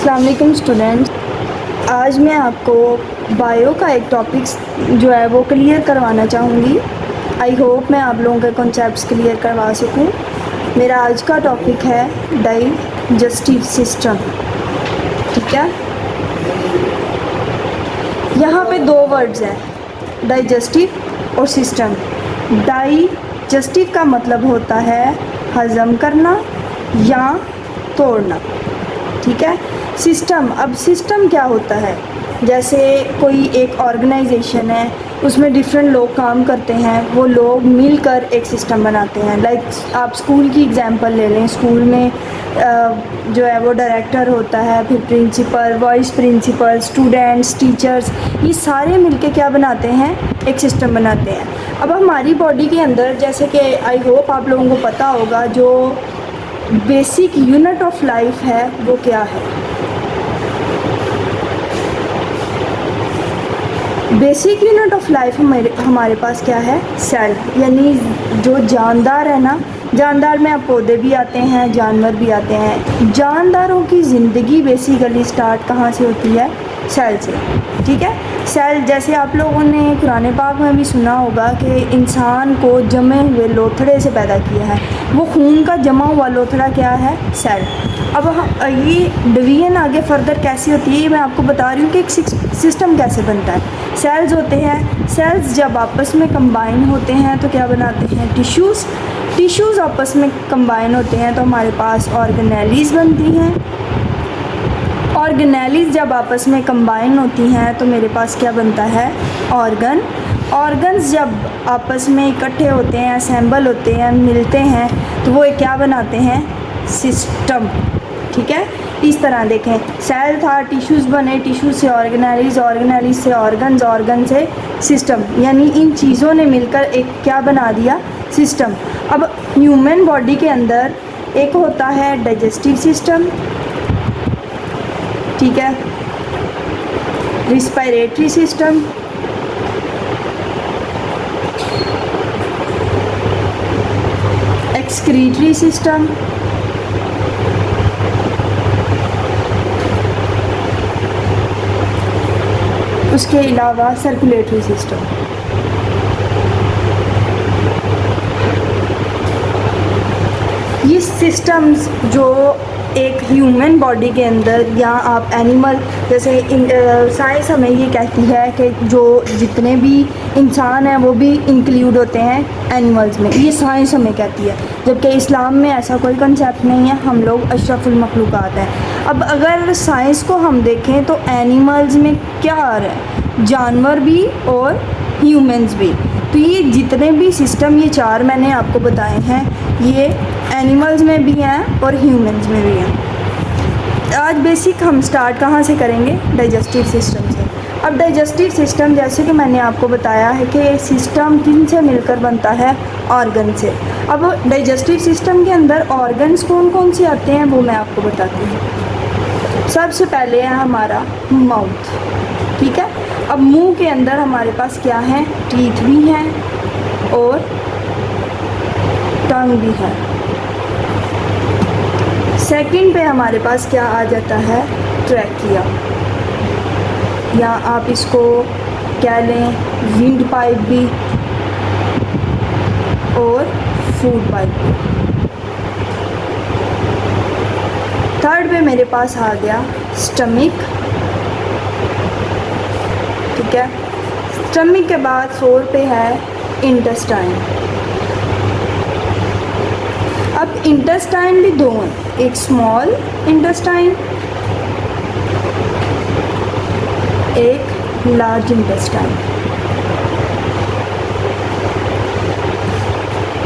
अस्सलाम वालेकुम स्टूडेंट्स। आज मैं आपको बायो का एक टॉपिक जो है वो क्लियर करवाना चाहूँगी। आई होप मैं आप लोगों के कॉन्सेप्ट्स क्लियर करवा सकूँ। मेरा आज का टॉपिक है डाइजेस्टिव सिस्टम। ठीक है, यहाँ पे दो वर्ड्स हैं, डाइजेस्टिव और सिस्टम। डाइजेस्टिव का मतलब होता है हज़म करना या तोड़ना। ठीक है। सिस्टम, अब सिस्टम क्या होता है, जैसे कोई एक ऑर्गेनाइजेशन है, उसमें डिफरेंट लोग काम करते हैं, वो लोग मिलकर एक सिस्टम बनाते हैं। लाइक आप स्कूल की एग्जांपल ले लें। स्कूल में जो है वो डायरेक्टर होता है, फिर principal, vice principal, students, teachers, ये सारे मिलके क्या बनाते हैं, एक सिस्टम बनाते हैं। अब हमारी बॉडी के अंदर, जैसे कि आई होप आप लोगों को पता होगा, जो बेसिक यूनिट ऑफ लाइफ है वो क्या है। बेसिक यूनिट ऑफ लाइफ हमारे पास क्या है, सेल। यानी जो जानदार है ना, जानदार में अब पौधे भी आते हैं, जानवर भी आते हैं। जानदारों की ज़िंदगी बेसिकली स्टार्ट कहाँ से होती है, सेल से। ठीक है। सेल, जैसे आप लोगों ने कुरान पाक में भी सुना होगा कि इंसान को जमे हुए लोथड़े से पैदा किया है। वो खून का जमा हुआ लोथड़ा क्या है, सेल। अब ये डिवीजन आगे फर्दर कैसी होती है, मैं आपको बता रही हूँ कि एक सिस्टम कैसे बनता है। सेल्स होते हैं, सेल्स जब आपस में कंबाइन होते हैं तो क्या बनाते हैं, टिश्यूज़। टिश्यूज़ आपस में कंबाइन होते हैं तो हमारे पास ऑर्गेनेलीज बनती हैं। ऑर्गेनेलीज जब आपस में कंबाइन होती हैं तो मेरे पास क्या बनता है, ऑर्गन। ऑर्गन्स जब आपस में इकट्ठे होते हैं, असेंबल होते हैं, मिलते हैं, तो वो क्या बनाते हैं, सिस्टम। ठीक है। इस तरह देखें, सेल था, टिश्यूज़ बने, टिश्यू से ऑर्गेनेलीज, ऑर्गेनेलीज से ऑर्गन्स, ऑर्गन से सिस्टम। यानी इन चीज़ों ने मिलकर एक क्या बना दिया, सिस्टम। अब ह्यूमन बॉडी के अंदर एक होता है डाइजेस्टिव सिस्टम, ठीक है, रिस्पायरेटरी सिस्टम, एक्सक्रीटरी सिस्टम, उसके अलावा सर्कुलेटरी सिस्टम। ये सिस्टम्स जो एक ह्यूमन बॉडी के अंदर, या आप एनिमल, जैसे साइंस हमें ये कहती है कि जो जितने भी इंसान हैं वो भी इंक्लूड होते हैं एनिमल्स में, ये साइंस हमें कहती है। जबकि इस्लाम में ऐसा कोई कंसेप्ट नहीं है, हम लोग अशरफुल मखलूक़ात हैं। अब अगर साइंस को हम देखें तो एनिमल्स में क्या आ रहा है, जानवर भी और ह्यूमंस भी। तो ये जितने भी सिस्टम, ये चार मैंने आपको बताए हैं, ये एनिमल्स में भी हैं और ह्यूमंस में भी हैं। आज बेसिक हम स्टार्ट कहाँ से करेंगे, डाइजेस्टिव सिस्टम से। अब डाइजेस्टिव सिस्टम, जैसे कि मैंने आपको बताया है कि सिस्टम किन से मिलकर बनता है, ऑर्गन से। अब डाइजेस्टिव सिस्टम के अंदर ऑर्गन्स कौन कौन से आते हैं वो मैं आपको बताती हूँ। सबसे पहले है हमारा माउथ। ठीक है। अब मुंह के अंदर हमारे पास क्या है, टीथ भी हैं और टंग भी है। सेकंड पे हमारे पास क्या आ जाता है, ट्रैकिया, या आप इसको कह लें विंड पाइप भी और फूड पाइप भी। थर्ड पे मेरे पास आ गया स्टमक। ठीक है। स्टमक के बाद फोर्थ पे है इंटेस्टाइन। अब इंटेस्टाइन भी दो हैं, एक स्मॉल इंटेस्टाइन, एक लार्ज इंटेस्टाइन।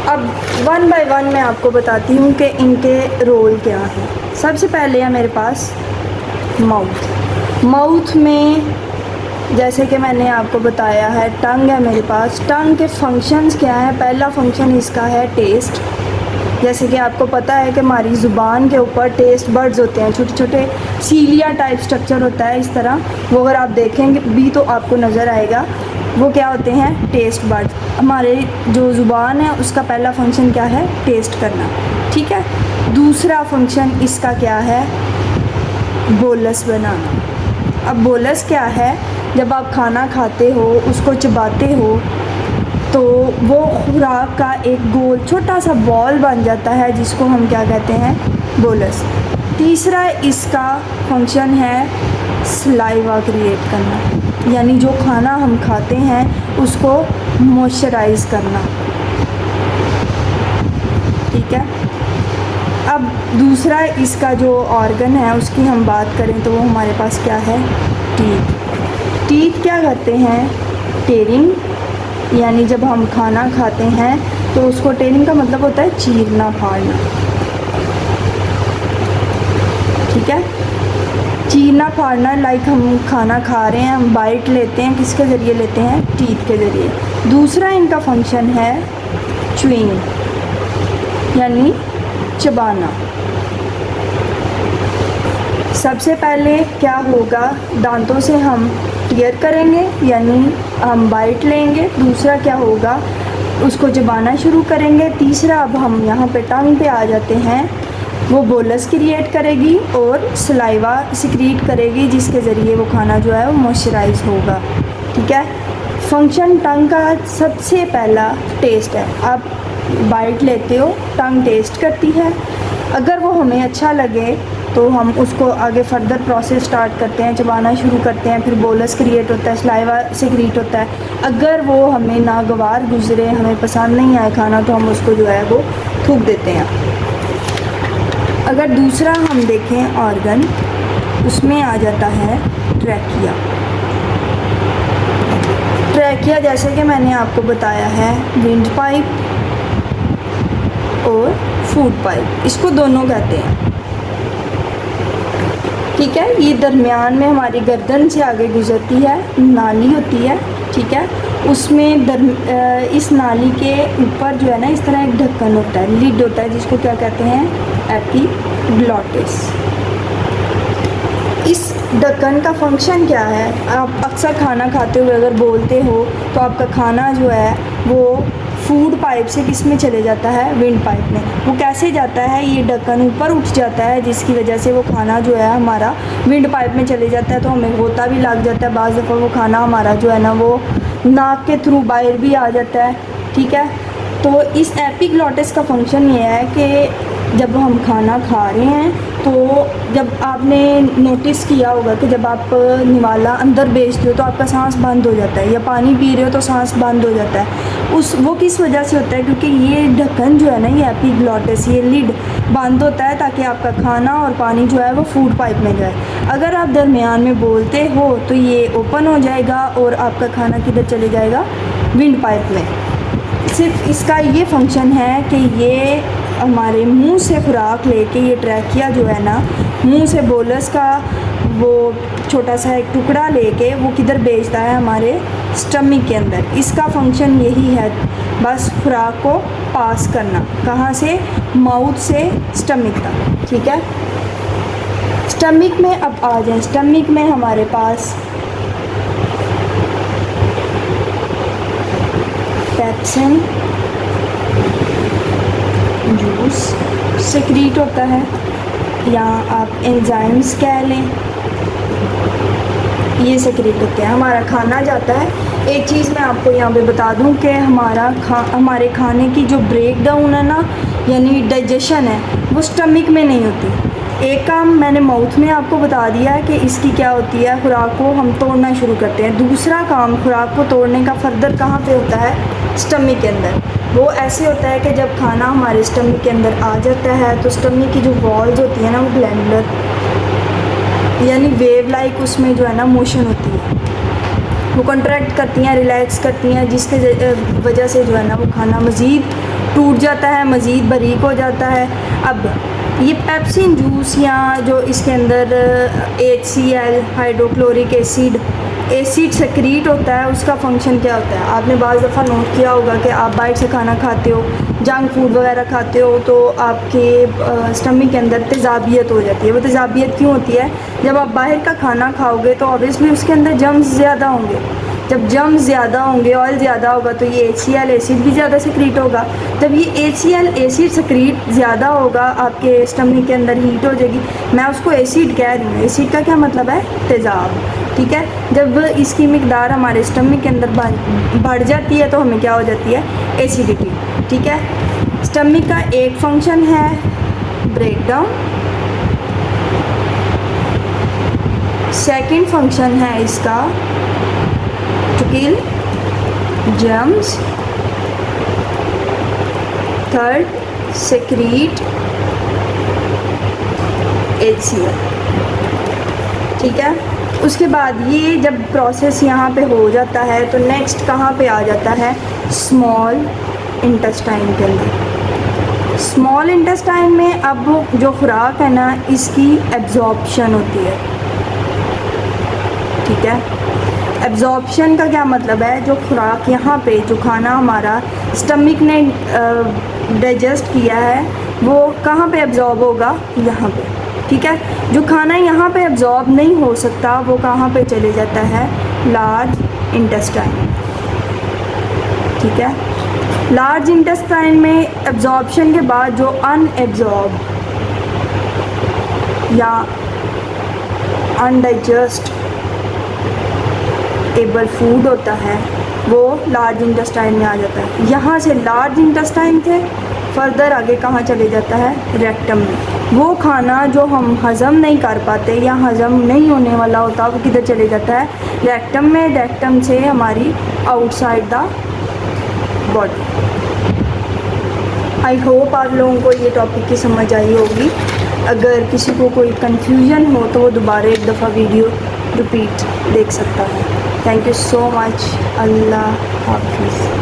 अब वन बाय वन मैं आपको बताती हूँ कि इनके रोल क्या हैं। सबसे पहले है मेरे पास माउथ। माउथ में जैसे कि मैंने आपको बताया है, टंग है मेरे पास। टंग के फंक्शंस क्या हैं, पहला फंक्शन इसका है टेस्ट। जैसे कि आपको पता है कि हमारी ज़ुबान के ऊपर टेस्ट बर्ड्स होते हैं, छोटे छोटे सीलिया टाइप स्ट्रक्चर होता है इस तरह। वो अगर आप देखेंगे भी तो आपको नज़र आएगा, वो क्या होते हैं, टेस्ट बर्ड्स। हमारे जो ज़ुबान है उसका पहला फंक्शन क्या है, टेस्ट करना। ठीक है। दूसरा फंक्शन इसका क्या है, बोलस बनाना। अब बोलस क्या है? जब आप खाना खाते हो, उसको चबाते हो, तो वो खुराक का एक गोल छोटा सा बॉल बन जाता है, जिसको हम क्या कहते हैं? बोलस। तीसरा इसका फंक्शन है सलाइवा क्रिएट करना, यानी जो खाना हम खाते हैं उसको मॉइस्चराइज करना। ठीक है। अब दूसरा इसका जो ऑर्गन है उसकी हम बात करें तो वो हमारे पास क्या है? टीथ। टीथ क्या करते हैं? टेयरिंग, यानी जब हम खाना खाते हैं तो उसको, टेयरिंग का मतलब होता है चीरना फाड़ना। ठीक है। चीरना फाड़ना, लाइक हम खाना खा रहे हैं, हम बाइट लेते हैं, किसके ज़रिए लेते हैं? टीथ के ज़रिए। दूसरा इनका फंक्शन है च्यूइंग, यानी चबाना। सबसे पहले क्या होगा? दांतों से हम टियर करेंगे, यानी हम बाइट लेंगे। दूसरा क्या होगा? उसको चबाना शुरू करेंगे। तीसरा, अब हम यहाँ पे टंग पे आ जाते हैं, वो बोलस क्रिएट करेगी और सलाइवा सिक्रीट करेगी, जिसके ज़रिए वो खाना जो है वो मॉइस्चराइज होगा। ठीक है। फंक्शन टंग का सबसे पहला टेस्ट है। आप बाइट लेते हो, टंग टेस्ट करती है, अगर वो हमें अच्छा लगे तो हम उसको आगे फर्दर प्रोसेस स्टार्ट करते हैं, चबाना शुरू करते हैं, फिर बोलस क्रिएट होता है, सलाइवा सिक्रीट होता है। अगर वो हमें नागवार गुजरे, हमें पसंद नहीं आए खाना, तो हम उसको जो है वो थूक देते हैं। अगर दूसरा हम देखें ऑर्गन, उसमें आ जाता है ट्रैकिया। ट्रैकिया जैसे कि मैंने आपको बताया है, विंड पाइप और फूड पाइप, इसको दोनों कहते हैं। ठीक है। ये दरमियान में हमारी गर्दन से आगे गुजरती है, नाली होती है। ठीक है। उसमें इस नाली के ऊपर जो है ना, इस तरह एक ढक्कन होता है, लिड होता है, जिसको क्या कहते हैं? एपिग्लॉटिस। इस ढक्कन का फंक्शन क्या है? आप अक्सर खाना खाते हुए अगर बोलते हो तो आपका खाना जो है वो फूड पाइप से किस में चले जाता है? विंड पाइप में। वो कैसे जाता है? ये ढक्कन ऊपर उठ जाता है, जिसकी वजह से वो खाना जो है हमारा विंड पाइप में चले जाता है, तो हमें गोता भी लग जाता है। बाज़ दफ़ा वो खाना हमारा जो है ना वो नाक के थ्रू बाहर भी आ जाता है। ठीक है। तो इस एपिग्लॉटिस का फंक्शन ये है कि जब हम खाना खा रहे हैं, तो जब आपने नोटिस किया होगा कि जब आप निवाला अंदर भेजते हो तो आपका सांस बंद हो जाता है, या पानी पी रहे हो तो सांस बंद हो जाता है। वो किस वजह से होता है? क्योंकि ये ढक्कन जो है ना, ये एपिग्लॉटिस, ये लिड बंद होता है ताकि आपका खाना और पानी जो है वो फूड पाइप में जाए। अगर आप दरमियान में बोलते हो तो ये ओपन हो जाएगा और आपका खाना किधर चले जाएगा? विंड पाइप में। सिर्फ इसका ये फंक्शन है कि ये हमारे मुंह से खुराक लेके, ये ट्रैकिया जो है ना, मुंह से बोलस का वो छोटा सा एक टुकड़ा लेके वो किधर भेजता है? हमारे स्टमक के अंदर। इसका फंक्शन यही है, बस खुराक को पास करना। कहाँ से? माउथ से स्टमक तक। ठीक है। स्टमक में अब आ जाए। स्टमक में हमारे पास पेप्सिन जूस सिक्रीट होता है, या आप एंजाइम्स कह लें, ये सिक्रीट होते हैं। हमारा खाना जाता है। एक चीज़ मैं आपको यहाँ पे बता दूँ कि हमारे खाने की जो ब्रेक डाउन है ना, यानी डाइजेशन है, वो स्टमक में नहीं होती। एक काम मैंने माउथ में आपको बता दिया है कि इसकी क्या होती है, खुराक को हम तोड़ना शुरू करते हैं। दूसरा काम खुराक को तोड़ने का फर्दर कहाँ पे होता है? स्टमक के अंदर। वो ऐसे होता है कि जब खाना हमारे स्टमक के अंदर आ जाता है तो स्टमक की जो वॉल्स होती है ना, वो ग्लैंडुलर, यानी वेव लाइक उसमें जो है ना मोशन होती है, वो कॉन्ट्रैक्ट करती हैं, रिलैक्स करती हैं, जिसके वजह से जो है ना वो खाना मज़ीद टूट जाता है, मज़ीद बारीक हो जाता है। अब ये पेप्सिन जूस, या जो इसके अंदर HCl हाइड्रोक्लोरिक एसिड सेक्रीट होता है, उसका फंक्शन क्या होता है? आपने बाज़ दफ़ा नोट किया होगा कि आप बाहर से खाना खाते हो, जंक फूड वगैरह खाते हो, तो आपके स्टमक के अंदर तेज़ाबियत हो जाती है। वो तेज़ाबियत क्यों होती है? जब आप बाहर का खाना खाओगे तो ऑब्वियसली उसके अंदर जर्म्स ज़्यादा होंगे, जब जर्म्स ज़्यादा होंगे, ऑयल ज़्यादा होगा तो ये HCl एसिड भी ज़्यादा सिक्रीट होगा। जब ये HCl एसिड सिक्रीट ज़्यादा होगा, आपके स्टमक के अंदर हीट हो जाएगी। मैं उसको एसिड कह रही हूँ, एसिड का क्या मतलब है? तेज़ाब, ठीक है। जब इसकी मिकदार हमारे स्टमक के अंदर बढ़ जाती है तो हमें क्या हो जाती है? एसिडिटी, ठीक है। स्टमक का एक फंक्शन है ब्रेक डाउन, सेकंड फंक्शन है इसका to kill germs, third secrete HCl, ठीक है। उसके बाद ये जब प्रोसेस यहाँ पे हो जाता है तो नेक्स्ट कहाँ पे आ जाता है? स्मॉल इंटेस्टाइन के अंदर। स्मॉल इंटेस्टाइन में अब जो खुराक है ना, इसकी एब्जॉर्प्शन होती है, ठीक है। एब्जॉर्प्शन का क्या मतलब है? जो खुराक यहाँ पे, जो खाना हमारा स्टमक ने डाइजेस्ट किया है वो कहाँ पे एब्जॉर्ब होगा? यहाँ पे, ठीक है। जो खाना यहाँ पे एब्जॉर्ब नहीं हो सकता वो कहाँ पे चले जाता है? लार्ज इंटेस्टाइन, ठीक है। लार्ज इंटेस्टाइन में एब्जॉर्प्शन के बाद जो अनएब्जॉर्ब या अनडाइजेस्ट एबल फूड होता है वो लार्ज इंटेस्टाइन में आ जाता है। यहाँ से लार्ज इंटेस्टाइन से फर्दर आगे कहाँ चले जाता है? रेक्टम में। वो खाना जो हम हज़म नहीं कर पाते या हज़म नहीं होने वाला होता वो किधर चले जाता है? रेक्टम में। रेक्टम से हमारी outside the body. I hope आप लोगों को ये टॉपिक की समझ आई होगी। अगर किसी को कोई कन्फ्यूज़न हो तो वो दोबारा एक दफ़ा वीडियो रिपीट देख सकता है। Thank you so much. अल्लाह हाफिज़।